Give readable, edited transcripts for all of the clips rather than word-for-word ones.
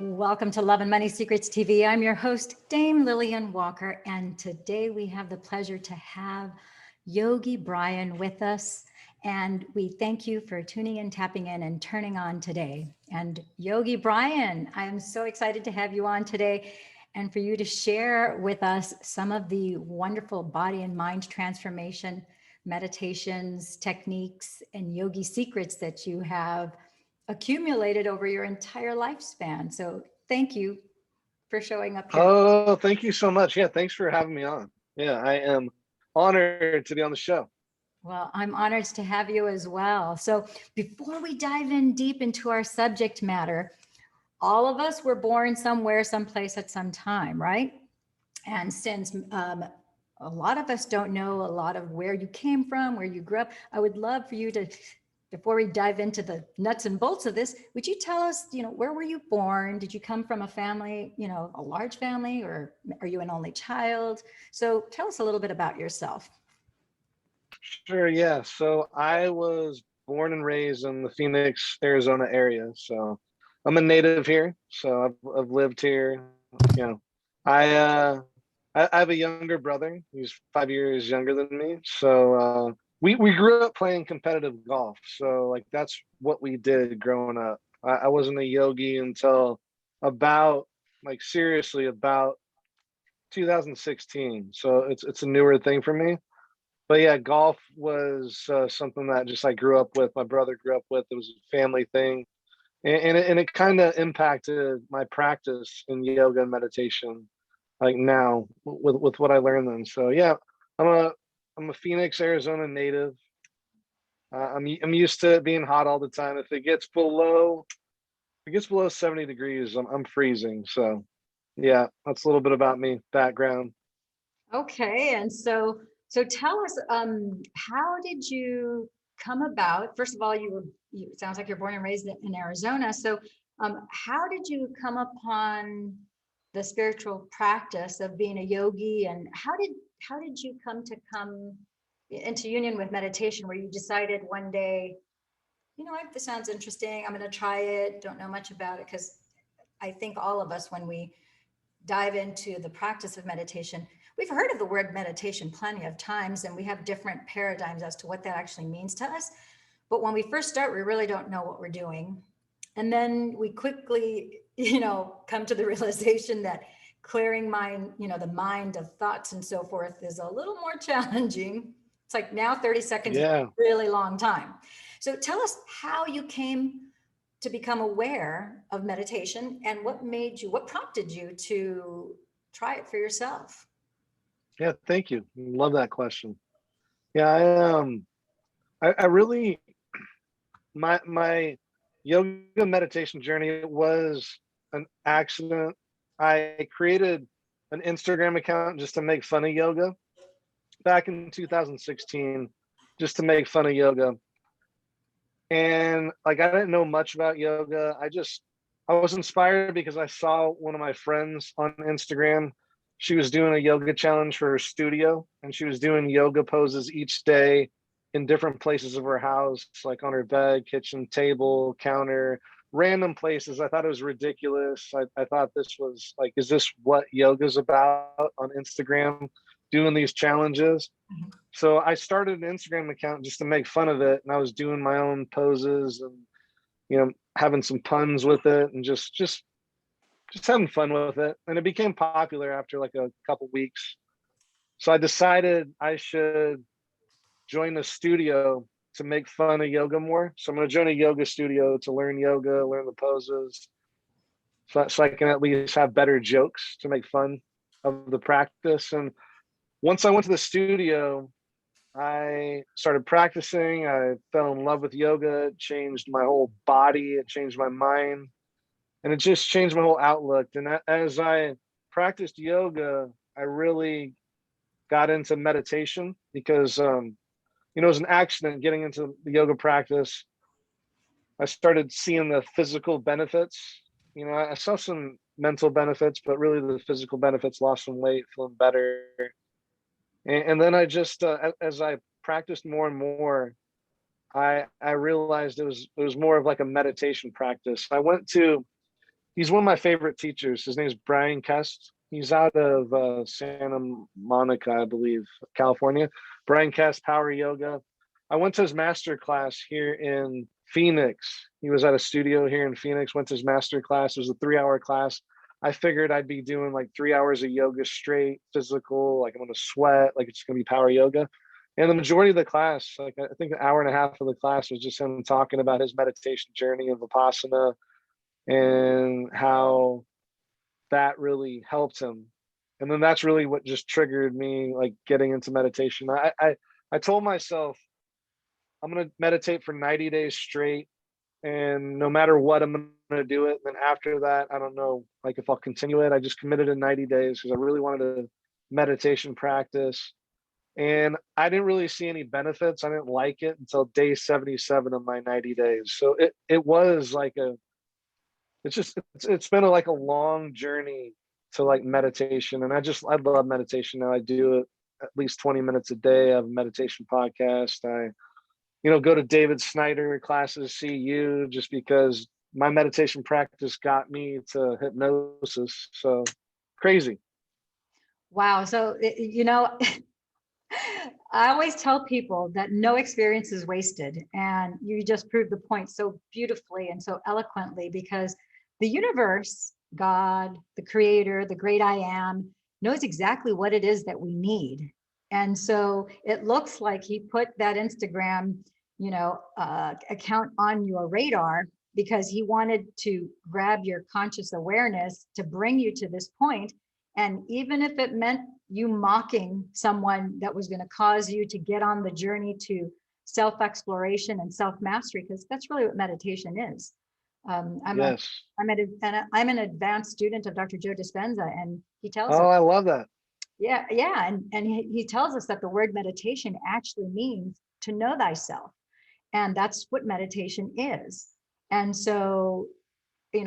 Welcome to Love and Money Secrets TV. I'm your host, Dame Lillian Walker, and today we have the pleasure to have Yogi Bryan with us. And we thank you for tuning in, tapping in, and turning on today. And Yogi Bryan, I'm so excited to have you on today and for you to share with us some of the wonderful body and mind transformation meditations, techniques, and yogi secrets that you have accumulated over your entire lifespan. So thank you for showing up here. Oh, thank you so much. Yeah, thanks for having me on. Yeah, I am honored to be on the show. Well, I'm honored to have you as well. So before we dive in deep into our subject matter, all of us were born somewhere, someplace at some time, right? And since a lot of us don't know a lot of where you came from, where you grew up, I would love for you to, before we dive into the nuts and bolts of this, would you tell us, where were you born? Did you come from a family, a large family, or are you an only child? So tell us a little bit about yourself. Sure, yeah. So I was born and raised in the Phoenix, Arizona area. So I'm a native here. So I've lived here. You know, I uh I have a younger brother. He's 5 years younger than me. So we grew up playing competitive golf. So like that's what we did growing up. I wasn't a yogi until about like seriously about 2016. So it's a newer thing for me. But yeah, golf was something that just I grew up with. My brother grew up with. It was a family thing, and it kind of impacted my practice in yoga and meditation, like now with what I learned then. So yeah, I'm a I'm a Phoenix, Arizona native. I'm used to it being hot all the time. If it gets below 70 degrees, I'm freezing. So yeah, that's a little bit about me, background. Okay, and so tell us, how did you come about? First of all, it sounds like you're born and raised in Arizona. So, how did you come upon the spiritual practice of being a yogi, and how did you come into union with meditation, where you decided one day, what, this sounds interesting. I'm going to try it. Don't know much about it, because I think all of us, when we dive into the practice of meditation, we've heard of the word meditation plenty of times, and we have different paradigms as to what that actually means to us. But when we first start, we really don't know what we're doing. And then we quickly, come to the realization that clearing the mind of thoughts and so forth is a little more challenging. It's like now 30 seconds is a Yeah. really long time. So tell us how you came to become aware of meditation, and what prompted you to try it for yourself? Yeah, thank you. Love that question. Yeah, I really my yoga meditation journey was an accident. I created an Instagram account just to make fun of yoga back in 2016, just to make fun of yoga. And like I didn't know much about yoga. I was inspired because I saw one of my friends on Instagram. She was doing a yoga challenge for her studio, and she was doing yoga poses each day in different places of her house, like on her bed, kitchen table, counter, random places. I thought it was ridiculous. I thought this was like, is this what yoga's about on Instagram, doing these challenges? So I started an Instagram account just to make fun of it, and I was doing my own poses and having some puns with it, and just having fun with it. And it became popular after like a couple weeks. So I decided I should join a studio to make fun of yoga more. So I'm going to join a yoga studio to learn yoga, learn the poses, so I can at least have better jokes to make fun of the practice. And once I went to the studio, I started practicing. I fell in love with yoga. It changed my whole body. It changed my mind, and it just changed my whole outlook. And as I practiced yoga, I really got into meditation because, it was an accident getting into the yoga practice. I started seeing the physical benefits. I saw some mental benefits, but really the physical benefits, lost some weight, feeling better. And then I just, as I practiced more and more, I realized it was more of like a meditation practice. I went to he's one of my favorite teachers. His name is Brian Kest. He's out of Santa Monica, I believe, California. Brian Kest, Power Yoga. I went to his master class here in Phoenix. He was at a studio here in Phoenix, went to his master class. It was a 3-hour class. I figured I'd be doing like 3 hours of yoga straight, physical, like I'm gonna sweat, like it's gonna be power yoga. And the majority of the class, like I think an hour and a half of the class was just him talking about his meditation journey of Vipassana and how that really helped him. And then that's really what just triggered me like getting into meditation. I told myself I'm gonna meditate for 90 days straight, and no matter what, I'm gonna do it. Then after that, I don't know like if I'll continue it. I just committed to 90 days because I really wanted to meditation practice. And I didn't really see any benefits. I didn't like it until day 77 of my 90 days. So it was like it's been like a long journey to like meditation. And I love meditation now. I do it at least 20 minutes a day. I have a meditation podcast. I, go to David Snyder classes, see you, just because my meditation practice got me to hypnosis. So crazy. Wow. So, I always tell people that no experience is wasted. And you just proved the point so beautifully and so eloquently, because the universe, God, the creator, the great I am, knows exactly what it is that we need. And so it looks like he put that Instagram, account on your radar because he wanted to grab your conscious awareness to bring you to this point. And even if it meant you mocking someone that was going to cause you to get on the journey to self-exploration and self-mastery, because that's really what meditation is. Yes. I'm an advanced student of Dr. Joe Dispenza, and he tells us, Oh, I love that. yeah, and he tells us that the word meditation actually means to know thyself, and that's what meditation is. And so,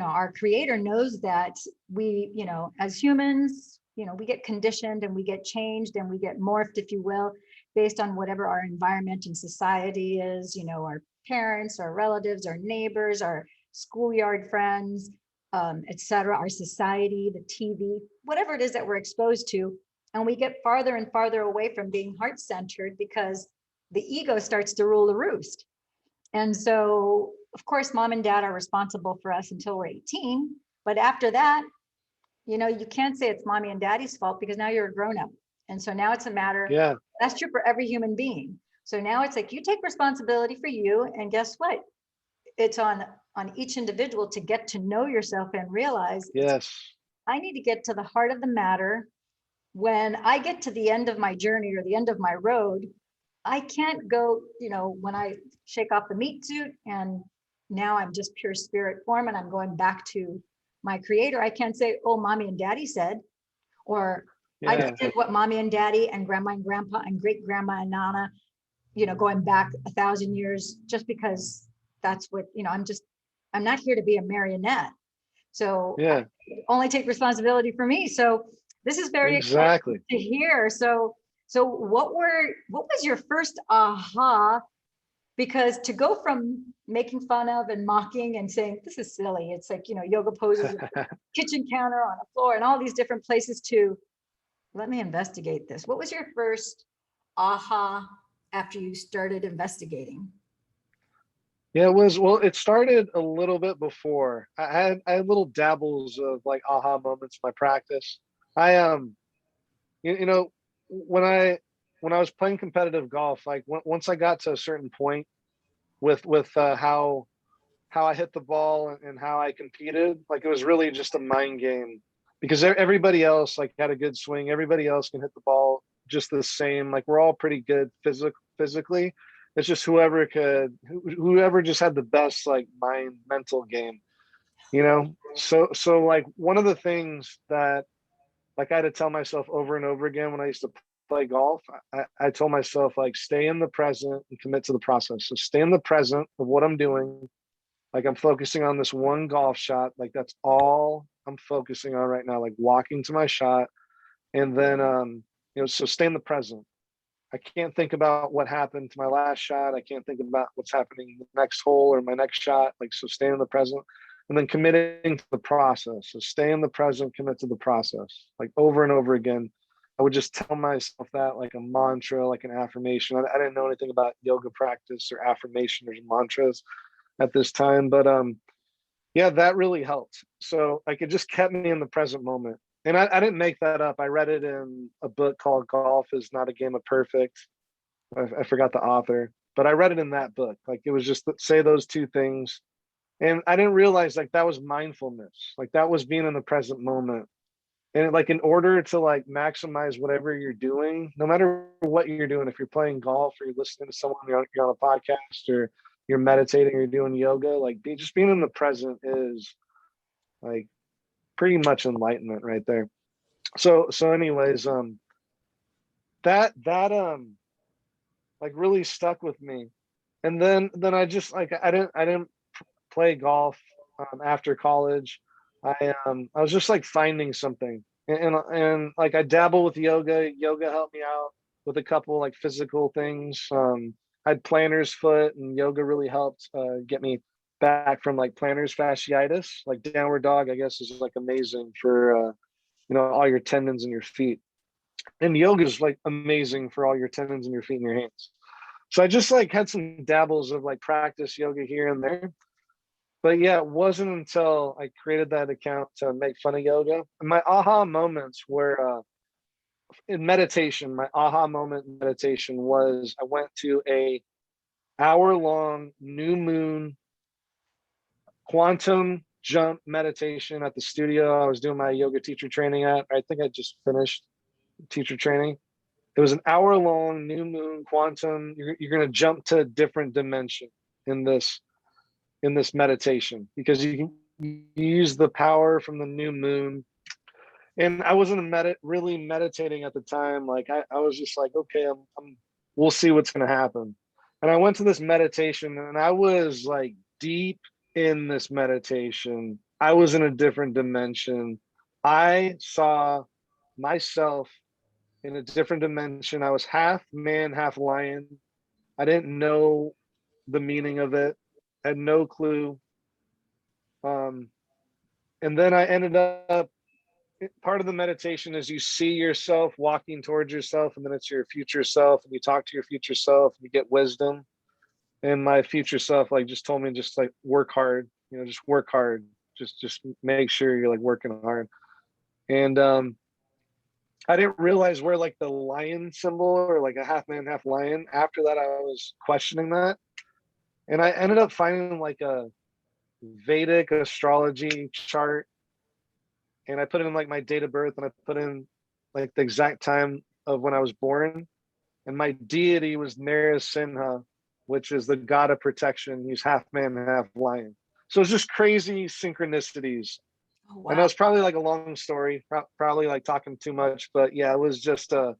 our creator knows that we, as humans, we get conditioned and we get changed and we get morphed, if you will, based on whatever our environment and society is, our parents, our relatives, our neighbors, our schoolyard friends, etc., our society, the TV, whatever it is that we're exposed to. And we get farther and farther away from being heart-centered because the ego starts to rule the roost. And so, of course, mom and dad are responsible for us until we're 18. But after that, you can't say it's mommy and daddy's fault because now you're a grown up. And so now it's a matter, Yeah. that's true for every human being. So now it's like you take responsibility for you. And guess what? It's on each individual to get to know yourself and realize, Yes. I need to get to the heart of the matter. When I get to the end of my journey or the end of my road, I can't go, when I shake off the meat suit and now I'm just pure spirit form and I'm going back to my creator. I can't say, oh, mommy and daddy said, or I Yeah. just did what mommy and daddy and grandma and grandpa and great grandma and nana, going back 1,000 years, just because that's what, I'm not here to be a marionette. So Yeah. I only take responsibility for me. So this is very exciting Exactly. to hear. So what was your first aha? Because to go from making fun of and mocking and saying, this is silly, it's like, yoga poses, kitchen counter, on a floor, and all these different places, to let me investigate this. What was your first aha after you started investigating? Yeah, it started a little bit before. I had little dabbles of like aha moments in my practice. I you know when I was playing competitive golf, like once I got to a certain point with how I hit the ball and how I competed, like it was really just a mind game because everybody else like had a good swing. Everybody else can hit the ball just the same. Like we're all pretty good physically. It's just whoever just had the best like mental game, So like one of the things that like I had to tell myself over and over again when I used to play golf, I told myself like stay in the present and commit to the process. So stay in the present of what I'm doing. Like I'm focusing on this one golf shot. Like that's all I'm focusing on right now, like walking to my shot. And then so stay in the present. I can't think about what happened to my last shot. I can't think about what's happening in the next hole or my next shot. Like, so stay in the present. and then committing to the process. So stay in the present, commit to the process, like over and over again. I would just tell myself that like a mantra, like an affirmation. I didn't know anything about yoga practice or affirmation or mantras at this time, but yeah, that really helped. So like it just kept me in the present moment. And I didn't make that up. I read it in a book called Golf is Not a Game of Perfect. I forgot the author, but I read it in that book. Like it was just say those two things. And I didn't realize like that was mindfulness. Like that was being in the present moment. And like in order to like maximize whatever you're doing, no matter what you're doing, if you're playing golf or you're listening to someone, you're on a podcast or you're meditating or you're doing yoga, like just being in the present is like pretty much enlightenment right there. So anyways, that like really stuck with me. And then I just like I didn't play golf after college. I was just like finding something, and like I dabble with yoga. Yoga helped me out with a couple like physical things. I had plantar's foot, and yoga really helped get me back from like plantar's fasciitis. Like downward dog, I guess, is like amazing for all your tendons in your feet, and yoga is like amazing for all your tendons in your feet and your hands. So I just like had some dabbles of like practice yoga here and there. But yeah, it wasn't until I created that account to make fun of yoga. And my aha moments were in meditation. My aha moment in meditation was I went to a hour-long new moon quantum jump meditation at the studio I was doing my yoga teacher training at. I think I just finished teacher training. It was an hour-long new moon quantum. You're going to jump to a different dimension in this meditation because you can use the power from the new moon. And I wasn't really meditating at the time. Like I was just like, okay, we'll see what's going to happen. And I went to this meditation and I was like deep in this meditation. I was in a different dimension. I saw myself in a different dimension. I was half man, half lion. I didn't know the meaning of it. I had no clue. Um, and then I ended up, part of the meditation is you see yourself walking towards yourself, and then it's your future self, and you talk to your future self, and you get wisdom. And my future self like just told me just like work hard, just work hard, just make sure you're like working hard. And I didn't realize where like the lion symbol or like a half man, half lion. After that, I was questioning that, and I ended up finding like a Vedic astrology chart, and I put in like my date of birth and I put in like the exact time of when I was born. And my deity was Narasimha, which is the god of protection. He's half man, half lion. So it's just crazy synchronicities. Oh, I know wow. it's probably like a long story, probably like talking too much, but yeah, it was just that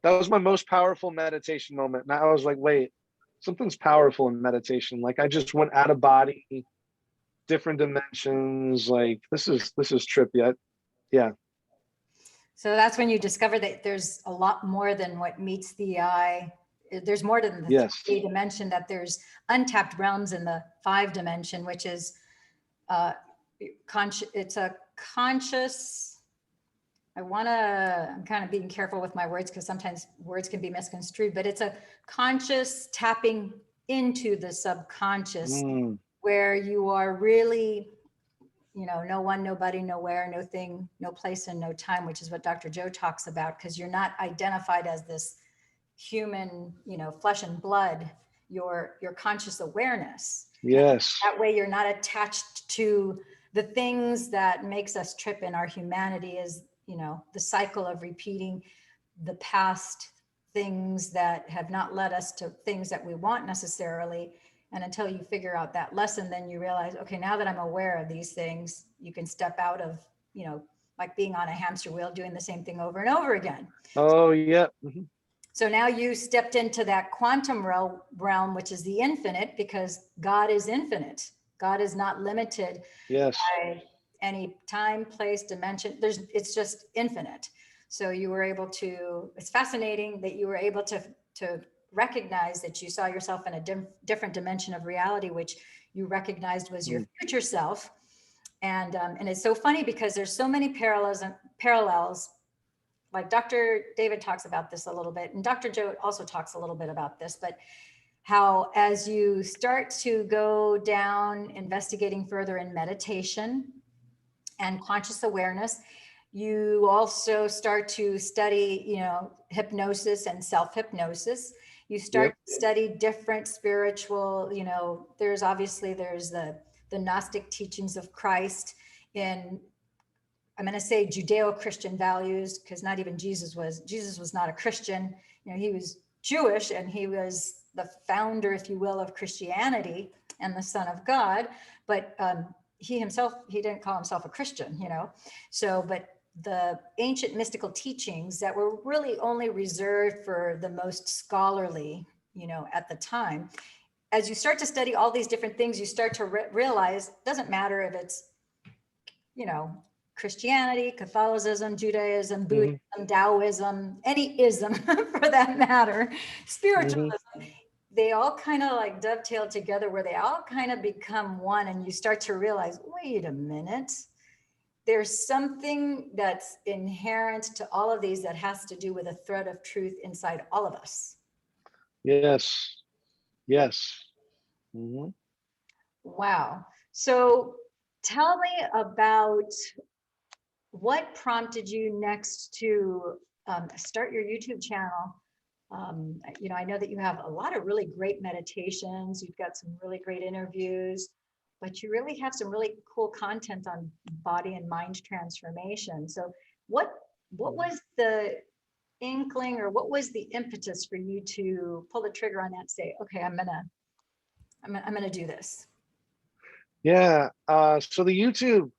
was my most powerful meditation moment. And I was like, wait, something's powerful in meditation. Like I just went out of body, different dimensions. Like this is trippy. Yeah. So that's when you discover that there's a lot more than what meets the eye. There's more than the Yes. 3D dimension, that there's untapped realms in the 5 dimension, which is it's a conscious, I'm kind of being careful with my words because sometimes words can be misconstrued, but it's a conscious tapping into the subconscious Mm, where you are really, no one, nobody, nowhere, no thing, no place, and no time, which is what Dr. Joe talks about, because you're not identified as this human, flesh and blood, your conscious awareness. yes. That way you're not attached to the things that makes us trip in our humanity is, the cycle of repeating the past things that have not led us to things that we want necessarily. And until you figure out that lesson, then you realize, okay, now that I'm aware of these things, you can step out of, like being on a hamster wheel, doing the same thing over and over again. Oh, yeah. Mm-hmm. So now you stepped into that quantum realm, which is the infinite, because God is infinite. God is not limited Yes. by any time, place, dimension. It's just infinite. So you were able to, it's fascinating that you were able to recognize that you saw yourself in a different dimension of reality, which you recognized was your future self. And it's so funny because there's so many parallels. Like Dr. David talks about this a little bit, and Dr. Joe also talks a little bit about this, but how as you start to go down investigating further in meditation and conscious awareness, you also start to study, hypnosis and self-hypnosis. You start Yep. to study different spiritual, there's the Gnostic teachings of Christ in, I'm going to say, Judeo-Christian values, because not even Jesus was not a Christian. He was Jewish, and he was the founder, if you will, of Christianity and the Son of God. But he didn't call himself a Christian, So, but the ancient mystical teachings that were really only reserved for the most scholarly, at the time. As you start to study all these different things, you start to realize it doesn't matter if it's, Christianity, Catholicism, Judaism, Hmm. Buddhism, Taoism, any ism for that matter, spiritualism, Hmm. they all kind of like dovetail together where they all kind of become one. And you start to realize, wait a minute, there's something that's inherent to all of these that has to do with a thread of truth inside all of us. Yes. Yes. Hmm. Wow. So tell me about what prompted you next to start your YouTube channel. I know that you have a lot of really great meditations. You've got some really great interviews, but you really have some really cool content on body and mind transformation. So what was the inkling, or what was the impetus for you to pull the trigger on that and say, okay, I'm gonna do this? Yeah. So the YouTube,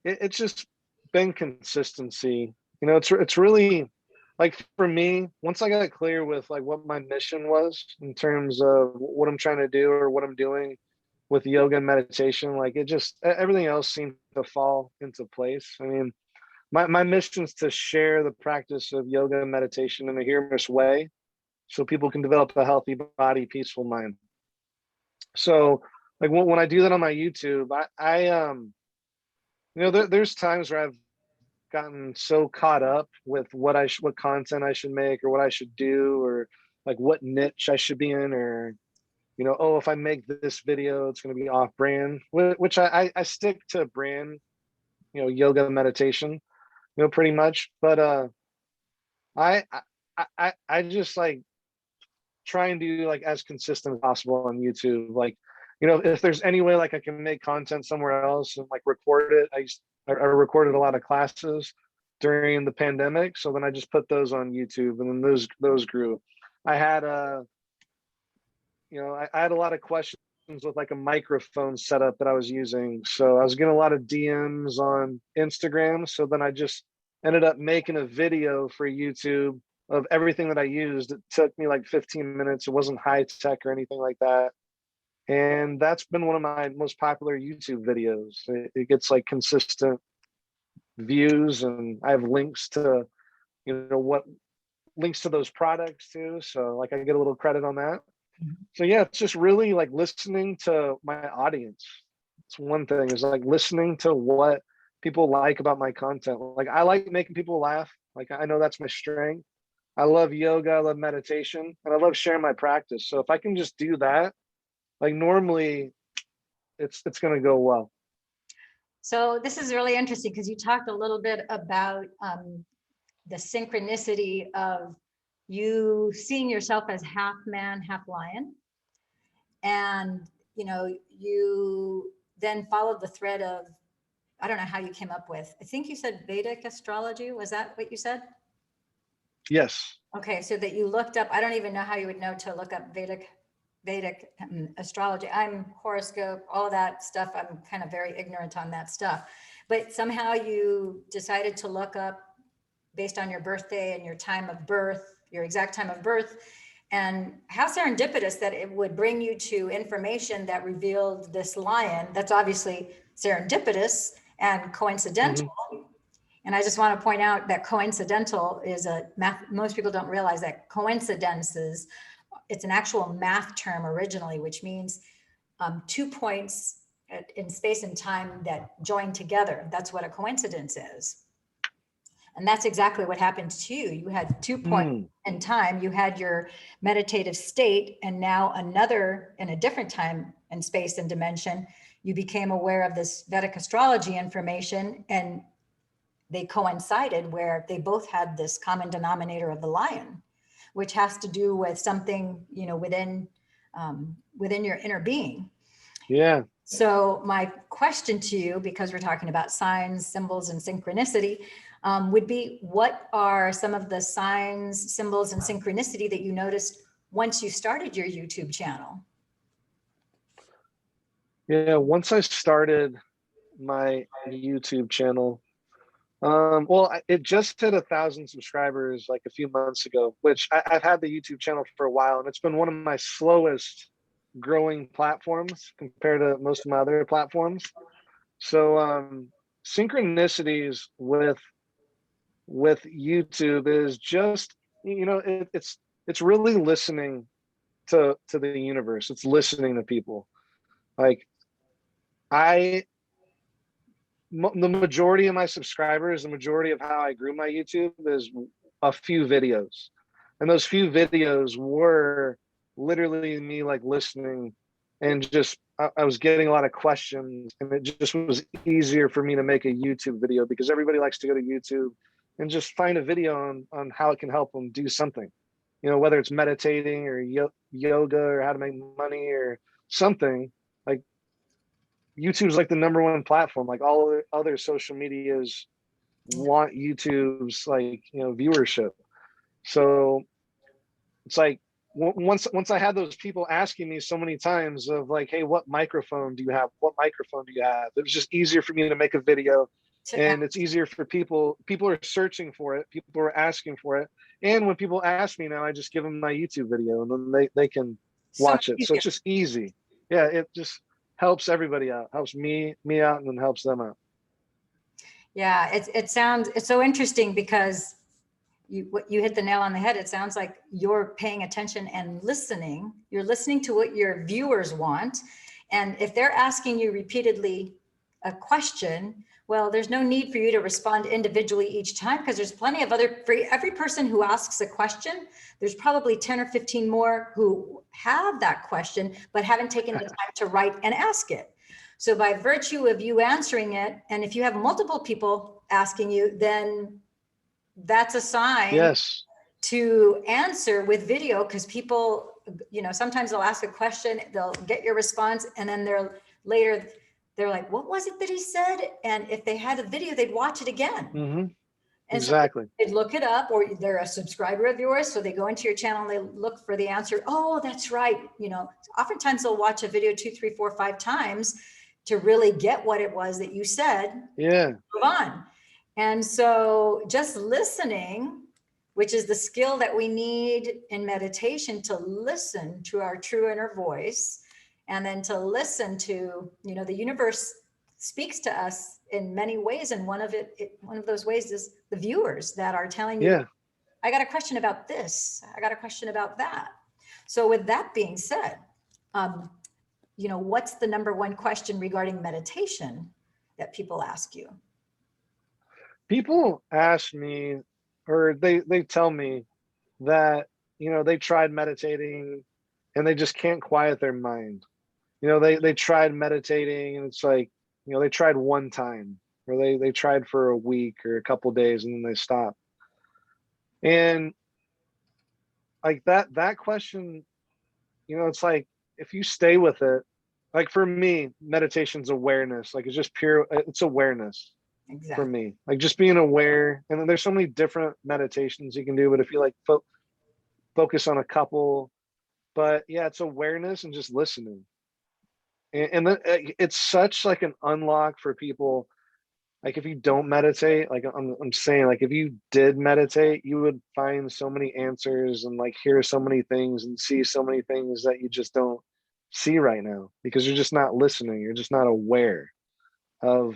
it's just been consistency. It's really like, for me, once I got clear with like what my mission was in terms of what I'm trying to do or what I'm doing with yoga and meditation, like it just everything else seemed to fall into place. I mean, my mission is to share the practice of yoga and meditation in a humorous way so people can develop a healthy body, peaceful mind. So like when I do that on my YouTube, there's times where I've gotten so caught up with what content I should make or what I should do, or like what niche I should be in, or oh, if I make this video it's going to be off brand, which I stick to brand, yoga and meditation, pretty much. But I I just like try and do like as consistent as possible on YouTube. Like, if there's any way like I can make content somewhere else and like record it, I recorded a lot of classes during the pandemic, so then I just put those on YouTube, and then those grew. I had I had a lot of questions with like a microphone setup that I was using, so I was getting a lot of DMs on Instagram. So then I just ended up making a video for YouTube of everything that I used. It took me like 15 minutes. It wasn't high tech or anything like that. And that's been one of my most popular YouTube videos. It gets like consistent views, and I have links to, what links to those products too. So like I get a little credit on that. So yeah, it's just really like listening to my audience. It's one thing, is like listening to what people like about my content. Like I like making people laugh. Like I know that's my strength. I love yoga, I love meditation, and I love sharing my practice. So if I can just do that, like normally it's gonna go well. So this is really interesting because you talked a little bit about the synchronicity of you seeing yourself as half man, half lion. And, you then followed the thread of, I don't know how you came up with, I think you said Vedic astrology. Was that what you said? Yes. Okay. So that you looked up, I don't even know how you would know to look up Vedic astrology. I'm horoscope, all of that stuff. I'm kind of very ignorant on that stuff, but somehow you decided to look up based on your birthday and your time of birth, your exact time of birth. And how serendipitous that it would bring you to information that revealed this lion. That's obviously serendipitous and coincidental. Hmm. And I just want to point out that coincidental is most people don't realize that coincidences, it's an actual math term originally, which means 2 points in space and time that join together. That's what a coincidence is. And that's exactly what happened to you. You had 2 points in time. You had your meditative state, and now another in a different time and space and dimension, you became aware of this Vedic astrology information, and they coincided where they both had this common denominator of the lion, which has to do with something, within your inner being. Yeah. So my question to you, because we're talking about signs, symbols, and synchronicity, would be, what are some of the signs, symbols, and synchronicity that you noticed once you started your YouTube channel? Yeah. Once I started my YouTube channel, it just hit 1,000 subscribers like a few months ago, which I've had the YouTube channel for a while, and it's been one of my slowest growing platforms compared to most of my other platforms. So synchronicities with YouTube is just, it's really listening to the universe. It's listening to people. Like I the majority of my subscribers, the majority of how I grew my YouTube is a few videos. And those few videos were literally me like listening, and just I was getting a lot of questions, and it just was easier for me to make a YouTube video because everybody likes to go to YouTube and just find a video on how it can help them do something. Whether it's meditating or yoga or how to make money or something. Like YouTube's like the #1 platform. Like all other social medias want YouTube's viewership. So it's like once I had those people asking me so many times of like, hey, what microphone do you have? What microphone do you have? It was just easier for me to make a video, and it's easier for people. People are searching for it. People are asking for it. And when people ask me now, I just give them my YouTube video, and then they can watch it. So it's just easy. Yeah, it just helps everybody out, helps me out, and then helps them out. Yeah, it's so interesting because you hit the nail on the head. It sounds like you're paying attention and listening. You're listening to what your viewers want. And if they're asking you repeatedly a question, well, there's no need for you to respond individually each time, because there's plenty of for every person who asks a question, there's probably 10 or 15 more who have that question, but haven't taken the time to write and ask it. So by virtue of you answering it, and if you have multiple people asking you, then that's a sign. Yes. To answer with video, because people, sometimes they'll ask a question, they'll get your response, and then they're like, what was it that he said? And if they had a video, they'd watch it again. Mm-hmm. And exactly. So they'd look it up, or they're a subscriber of yours, so they go into your channel and they look for the answer. Oh, that's right. Oftentimes they'll watch a video 2, 3, 4, 5 times to really get what it was that you said. Yeah. Move on. And so just listening, which is the skill that we need in meditation, to listen to our true inner voice, and then to listen to, the universe speaks to us in many ways. And one of those ways is the viewers that are telling you, I got a question about this. I got a question about that. So with that being said, what's the #1 question regarding meditation that people ask you? People ask me, or they tell me that, they tried meditating and they just can't quiet their mind. They tried meditating, and it's like, they tried one time, or they tried for a week or a couple days, and then they stopped. And like that question, it's like, if you stay with it, like for me, meditation's awareness. Like it's just it's awareness. Exactly. For me, like just being aware. And then there's so many different meditations you can do, but if you like focus on a couple, but yeah, it's awareness and just listening. And then it's such like an unlock for people. Like if you don't meditate, like I'm saying, like if you did meditate, you would find so many answers and like hear so many things and see so many things that you just don't see right now, because you're just not listening. You're just not aware of,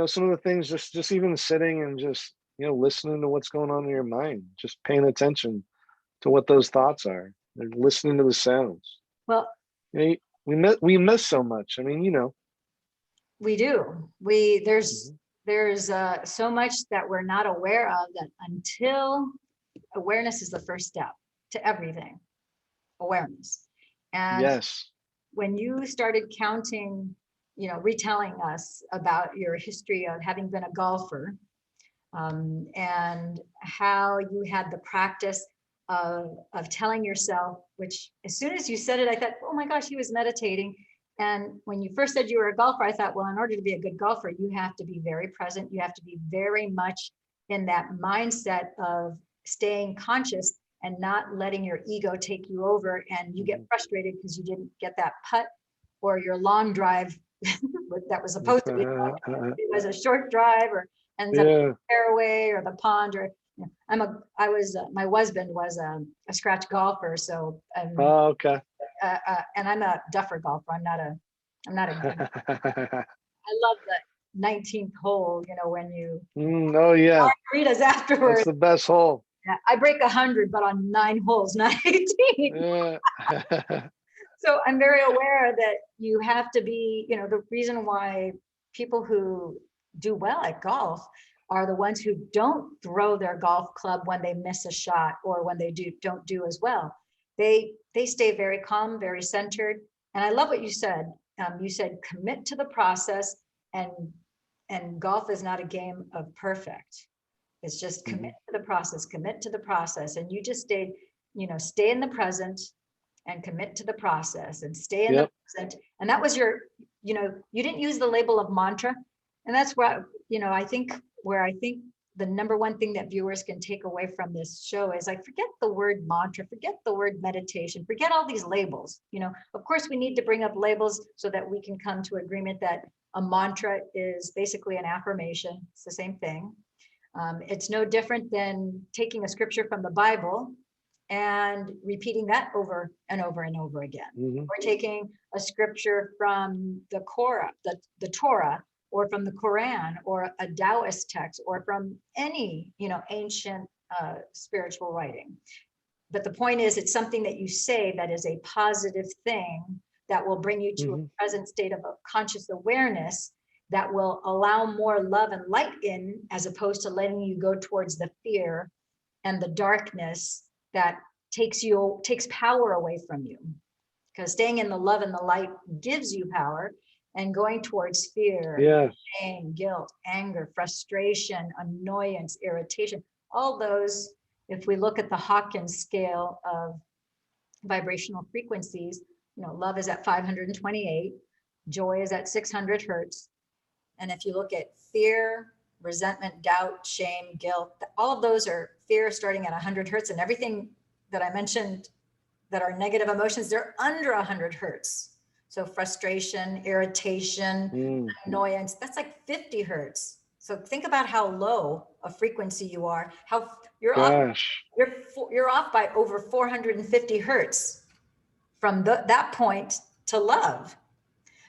some of the things, just even sitting and just, listening to what's going on in your mind, just paying attention to what those thoughts are, and listening to the sounds. Well, we miss so much. I mean, We do. We Mhm. there's so much that we're not aware of, that until awareness is the first step to everything. Awareness. And Yes. when you started counting, retelling us about your history of having been a golfer, and how you had the practice of telling yourself, which as soon as you said it, I thought, oh my gosh, he was meditating. And when you first said you were a golfer, I thought, well, in order to be a good golfer, you have to be very present. You have to be very much in that mindset of staying conscious and not letting your ego take you over. And you get Mhm. frustrated because you didn't get that putt, or your long drive that was supposed to be, it was a short drive, or ends up Yeah. fairway or the pond, or my husband was a scratch golfer, so Oh, okay. and I'm a duffer golfer. I'm not a good. I love the 19th hole. When you Oh yeah, margaritas that's afterwards. the best hole. Yeah, I break 100, but on 9 holes, not 18. Yeah. So I'm very aware that you have to be, the reason why people who do well at golf are the ones who don't throw their golf club when they miss a shot, or when they don't do as well. They stay very calm, very centered. And I love what you said. You said commit to the process, and golf is not a game of perfect. It's just commit Mhm. to the process, commit to the process. And you just stayed, stay in the present and commit to the process and stay in the Yep. present. And that was your, you didn't use the label of mantra. And that's where, I think the number one thing that viewers can take away from this show is, like, forget the word mantra, forget the word meditation, forget all these labels. Of course, we need to bring up labels so that we can come to agreement that a mantra is basically an affirmation. It's the same thing. It's no different than taking a scripture from the Bible and repeating that over and over and over again. Mhm. Or taking a scripture from the Torah, or from the Quran, or a Taoist text, or from any, ancient spiritual writing. But the point is, it's something that you say that is a positive thing, that will bring you to a Mhm. present state of a conscious awareness, that will allow more love and light in, as opposed to letting you go towards the fear and the darkness that takes power away from you. Because staying in the love and the light gives you power, and going towards fear, Yeah. shame, guilt, anger, frustration, annoyance, irritation, all those, if we look at the Hawkins scale of vibrational frequencies, love is at 528, joy is at 600 hertz. And if you look at fear, resentment, doubt, shame, guilt, all of those are fear starting at 100 hertz. And everything that I mentioned that are negative emotions, they're under 100 hertz. So frustration, irritation, Mm. annoyance, that's like 50 hertz. So think about how low a frequency you are, how you're off, Gosh. you're off by over 450 hertz from that point to love.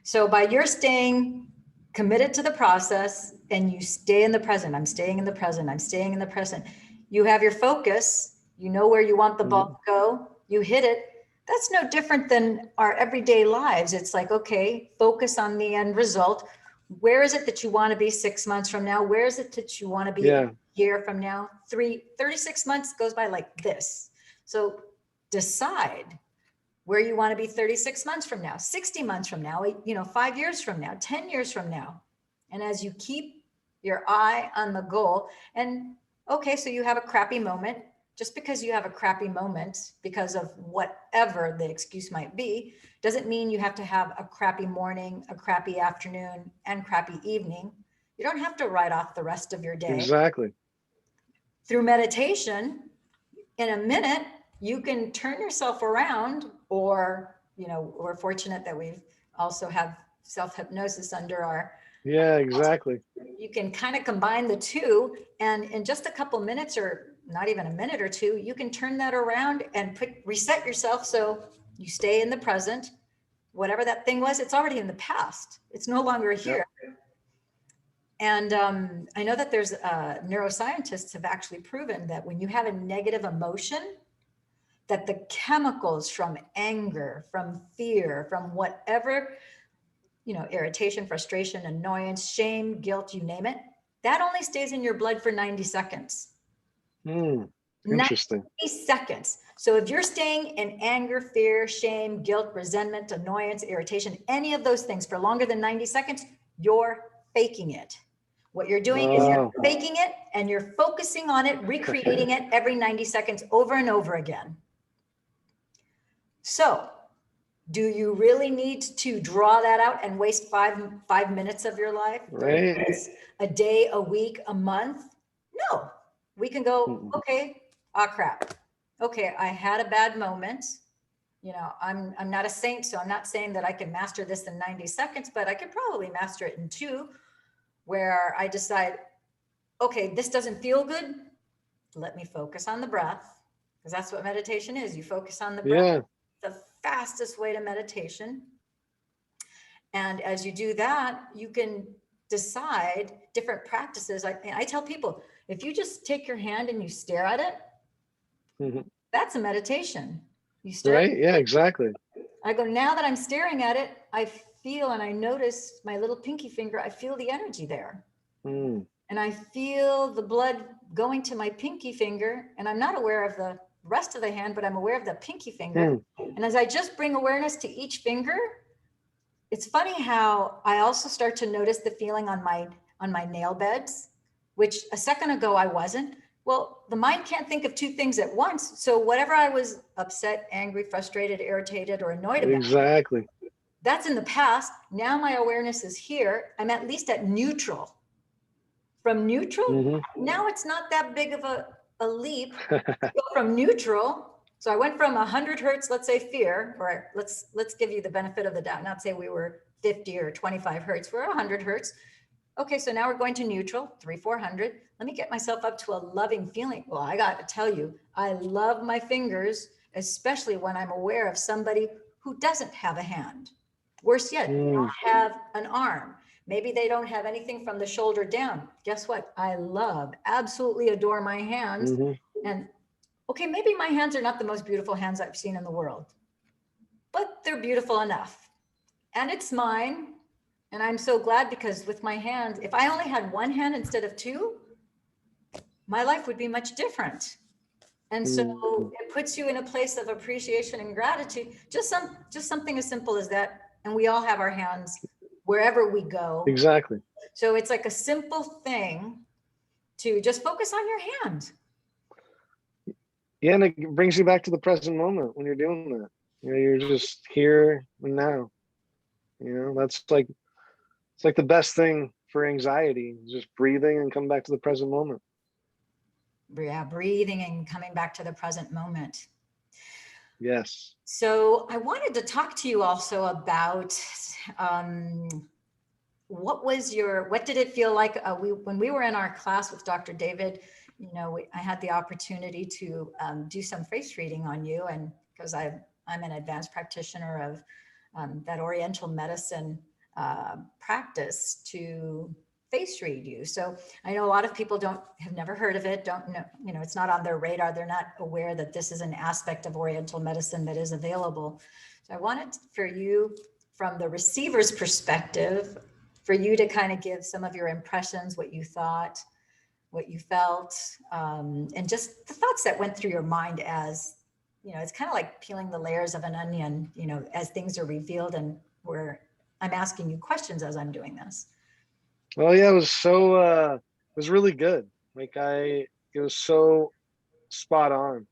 So by your staying committed to the process, and you stay in the present, I'm staying in the present, I'm staying in the present, you have your focus, you know where you want the ball Mhm. to go, you hit it. That's no different than our everyday lives. It's like, okay, focus on the end result. Where is it that you want to be 6 months from now? Where is it that you want to be a Yeah. year from now? 36 months goes by like this. So decide where you want to be 36 months from now, 60 months from now, 5 years from now, 10 years from now. And as you keep your eye on the goal, and okay, so you have a crappy moment. Just because you have a crappy moment because of whatever the excuse might be, doesn't mean you have to have a crappy morning, a crappy afternoon, and crappy evening. You don't have to write off the rest of your day. Exactly. Through meditation, in a minute, you can turn yourself around, or, we're fortunate that we've also have self-hypnosis under our, Yeah. Exactly. you can kind of combine the two. And in just a couple minutes, or not even a minute or two, you can turn that around and reset yourself. So you stay in the present, whatever that thing was, it's already in the past. It's no longer Yep. here. And I know that there's neuroscientists have actually proven that when you have a negative emotion, that the chemicals from anger, from fear, from whatever, irritation, frustration, annoyance, shame, guilt, you name it, that only stays in your blood for 90 seconds. Interesting. 90 seconds. So if you're staying in anger, fear, shame, guilt, resentment, annoyance, irritation, any of those things for longer than 90 seconds, you're faking it. What you're doing is you're faking it and you're focusing on it, recreating it every 90 seconds over and over again. So do you really need to draw that out and waste five minutes of your life? Right. A day, a week, a month? No. We can go, okay, crap. Okay, I had a bad moment. I'm not a saint, so I'm not saying that I can master this in 90 seconds, but I could probably master it in 2, where I decide, okay, this doesn't feel good. Let me focus on the breath, because that's what meditation is. You focus on the breath. The fastest way to meditation. And as you do that, you can decide different practices. I tell people, if you just take your hand and you stare at it, that's a meditation. You stare. Right? Yeah, exactly. I go, now that I'm staring at it, I feel and I notice my little pinky finger, I feel the energy there. And I feel the blood going to my pinky finger, and I'm not aware of the rest of the hand, but I'm aware of the pinky finger. And as I just bring awareness to each finger, it's funny how I also start to notice the feeling on my nail beds, which a second ago I wasn't. Well, the mind can't think of 2 things at once. So whatever I was upset, angry, frustrated, irritated, or annoyed about, exactly, that's in the past. Now my awareness is here. I'm at least at neutral. From neutral, now it's not that big of a leap. From neutral, so I went from 100 hertz, let's say fear, or let's give you the benefit of the doubt, not say we were 50 or 25 hertz, we're 100 hertz. Okay, so now we're going to neutral, 300-400. Let me get myself up to a loving feeling. Well, I got to tell you, I love my fingers, especially when I'm aware of somebody who doesn't have a hand. Worse yet, don't have an arm. Maybe they don't have anything from the shoulder down. Guess what? I absolutely adore my hands. And okay, maybe my hands are not the most beautiful hands I've seen in the world, but they're beautiful enough. And it's mine. And I'm so glad, because with my hands, if I only had 1 hand instead of 2, my life would be much different. And so it puts you in a place of appreciation and gratitude. Just something as simple as that. And we all have our hands wherever we go. Exactly. So it's like a simple thing to just focus on your hand. Yeah, and it brings you back to the present moment when you're doing that. You're just here and now. That's like, it's like the best thing for anxiety, just breathing and come back to the present moment. Yeah, breathing and coming back to the present moment. Yes. So I wanted to talk to you also about what did it feel like when we were in our class with Dr. David? I had the opportunity to do some face reading on you, and because I'm an advanced practitioner of that Oriental medicine practice, to face read you. So I know a lot of people have never heard of it, don't know, it's not on their radar. They're not aware that this is an aspect of Oriental medicine that is available. So I wanted for you, from the receiver's perspective, for you to kind of give some of your impressions, what you thought, what you felt, and just the thoughts that went through your mind as, it's kind of like peeling the layers of an onion, as things are revealed, and where I'm asking you questions as I'm doing this. Well, yeah, it was really good. It was so spot on.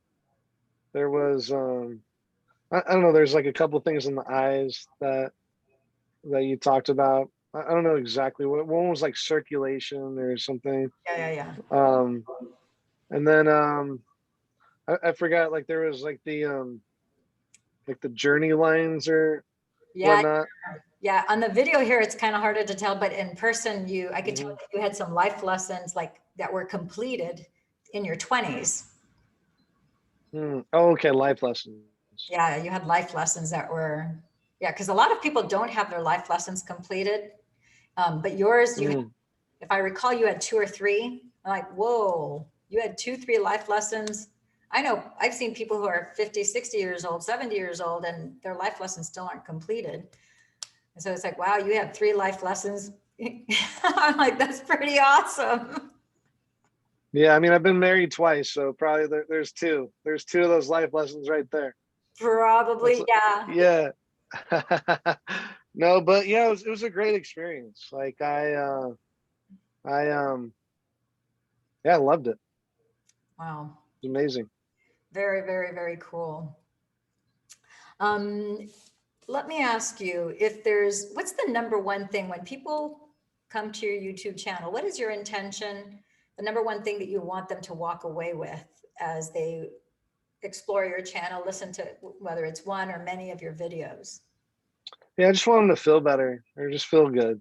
There was, I don't know, there's like a couple of things in the eyes that you talked about. I don't know exactly what one was, like circulation or something. Yeah. And then I forgot, like there was like the journey lines or whatnot. Yeah, on the video here, it's kind of harder to tell, but in person, I could tell that you had some life lessons like that were completed in your 20s. Oh, okay, life lessons. Yeah, you had life lessons that were, because a lot of people don't have their life lessons completed, but yours, if I recall, you had 2 or 3. I'm like, whoa, you had 2, 3 life lessons. I know I've seen people who are 50, 60 years old, 70 years old, and their life lessons still aren't completed. And so it's like, wow, you have 3 life lessons. I'm like, that's pretty awesome. Yeah, I mean, I've been married twice, so probably there's two. There's two of those life lessons right there. That's Probably, yeah. yeah. No, but yeah, it was a great experience. Like I yeah, I loved it. Wow. It's amazing. Very, very, very cool. Um, Let me ask you if what's the number one thing when people come to your YouTube channel? What is your intention? The number one thing that you want them to walk away with as they explore your channel, listen to whether it's one or many of your videos? Yeah, I just want them to feel better or just feel good.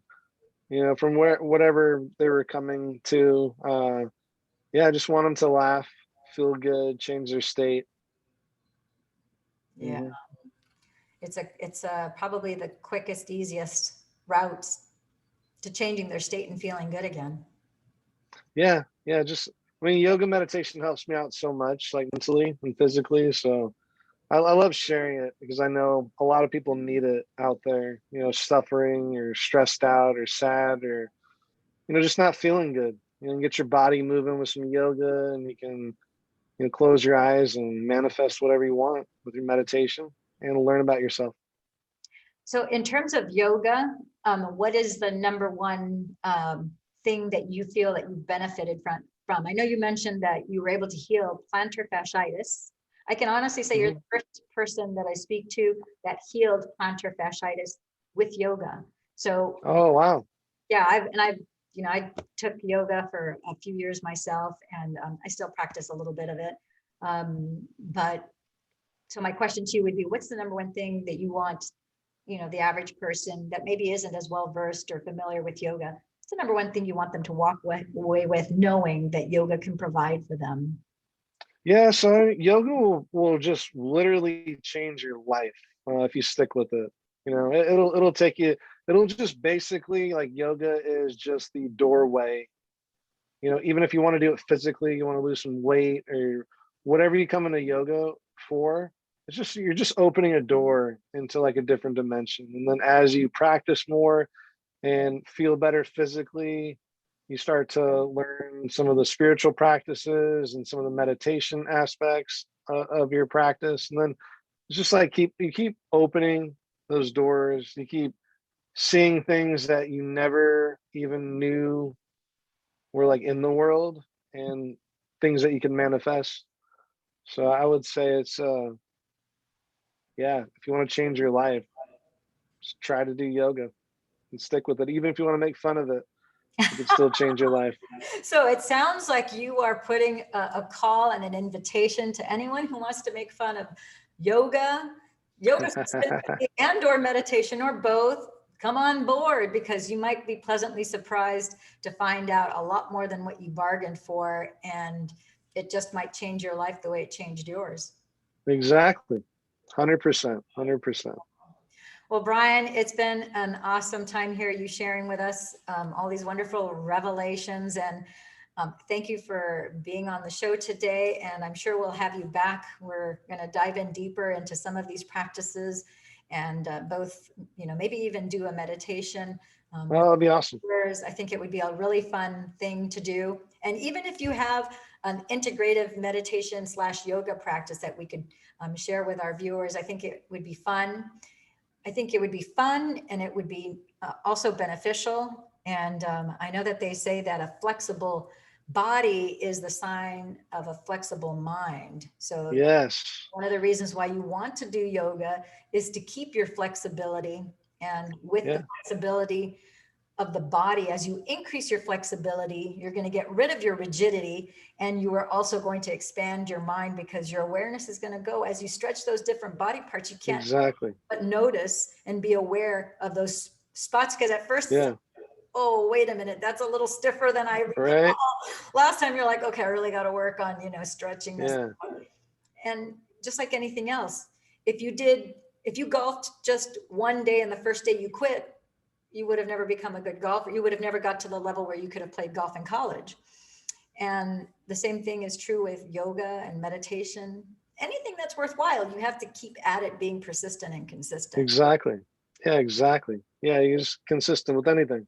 From whatever they were coming to. Yeah, I just want them to laugh, feel good, change their state. Yeah, Hmm. it's probably the quickest, easiest routes to changing their state and feeling good again. Yeah, yeah, just I mean, yoga meditation helps me out so much, like mentally and physically. So I love sharing it because I know a lot of people need it out there, suffering or stressed out or sad or, just not feeling good. Get your body moving with some yoga and you can, close your eyes and manifest whatever you want with your meditation and learn about yourself. So in terms of yoga, what is the number one thing that you feel that you benefited from? I know you mentioned that you were able to heal plantar fasciitis. I can honestly say you're Hmm. the first person that I speak to that healed plantar fasciitis with yoga. So Oh, wow. yeah, I took yoga for a few years myself, and I still practice a little bit of it. But so my question to you would be, what's the number one thing that you want, the average person that maybe isn't as well versed or familiar with yoga? What's the number one thing you want them to walk away with, knowing that yoga can provide for them? Yeah, so yoga will just literally change your life if you stick with it. It'll take you. It'll just basically like yoga is just the doorway. Even if you want to do it physically, you want to lose some weight or whatever you come into yoga for, it's just you're just opening a door into like a different dimension. And then as you practice more and feel better physically, you start to learn some of the spiritual practices and some of the meditation aspects of your practice. And then it's just like you keep opening those doors, you keep seeing things that you never even knew were like in the world and things that you can manifest. So I would say it's yeah, if you want to change your life, just try to do yoga and stick with it. Even if you want to make fun of it, you can still change your life. So it sounds like you are putting a call and an invitation to anyone who wants to make fun of yoga, yoga specifically, and or meditation or both. Come on board, because you might be pleasantly surprised to find out a lot more than what you bargained for, and it just might change your life the way it changed yours. Exactly. 100%. 100%. Well, Brian, it's been an awesome time here, you sharing with us all these wonderful revelations. And thank you for being on the show today. And I'm sure we'll have you back. We're going to dive in deeper into some of these practices and both, maybe even do a meditation. Oh, that'd be awesome. I think it would be a really fun thing to do. And even if you have an integrative meditation / yoga practice that we could share with our viewers, I think it would be fun. I think it would be fun, and it would be also beneficial. And I know that they say that a flexible body is the sign of a flexible mind. So Yes. one of the reasons why you want to do yoga is to keep your flexibility. And with the Yeah. flexibility of the body, as you increase your flexibility, you're going to get rid of your rigidity, and you are also going to expand your mind, because your awareness is going to go as you stretch those different body parts. You can't Exactly. but notice and be aware of those spots, because at first it's like, Yeah. oh, wait a minute, that's a little stiffer than I Right. recall. Last time you're like, okay, I really got to work on, stretching this. Yeah. And just like anything else, if you golfed just one day and the first day you quit, you would have never become a good golfer. You would have never got to the level where you could have played golf in college. And the same thing is true with yoga and meditation. Anything that's worthwhile, you have to keep at it, being persistent and consistent. Exactly. Yeah, exactly. Yeah, you're just consistent with anything.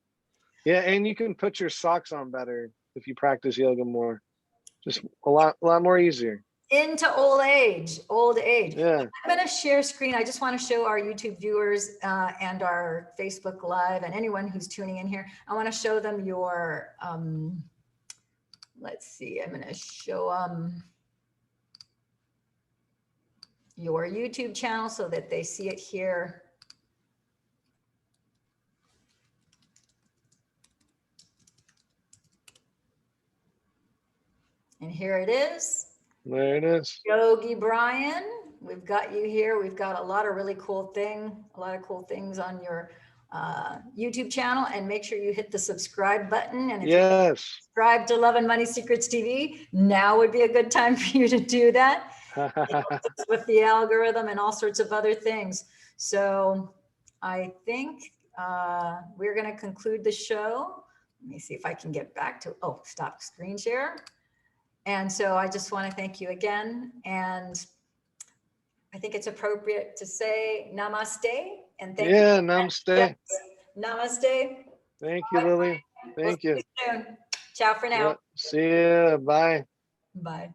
Yeah, and you can put your socks on better if you practice yoga more. Just a lot more easier. Into old age. Yeah. I'm going to share screen. I just want to show our YouTube viewers and our Facebook Live and anyone who's tuning in here. I want to show them your, let's see, I'm going to show your YouTube channel so that they see it here. And here it is. There it is. Yogi Bryan, we've got you here. We've got a lot of really cool things on your YouTube channel, and make sure you hit the subscribe button. And if you Yes. subscribe to Love and Money Secrets TV, now would be a good time for you to do that. With the algorithm and all sorts of other things. So I think we're going to conclude the show. Let me see if I can get back to, stop screen share. And so I just want to thank you again. And I think it's appropriate to say namaste and thank you. Yeah, namaste. Yes. Namaste. Thank you, Lily. We'll Thank see you. you soon. Ciao for now. Yep. See ya. Bye. Bye.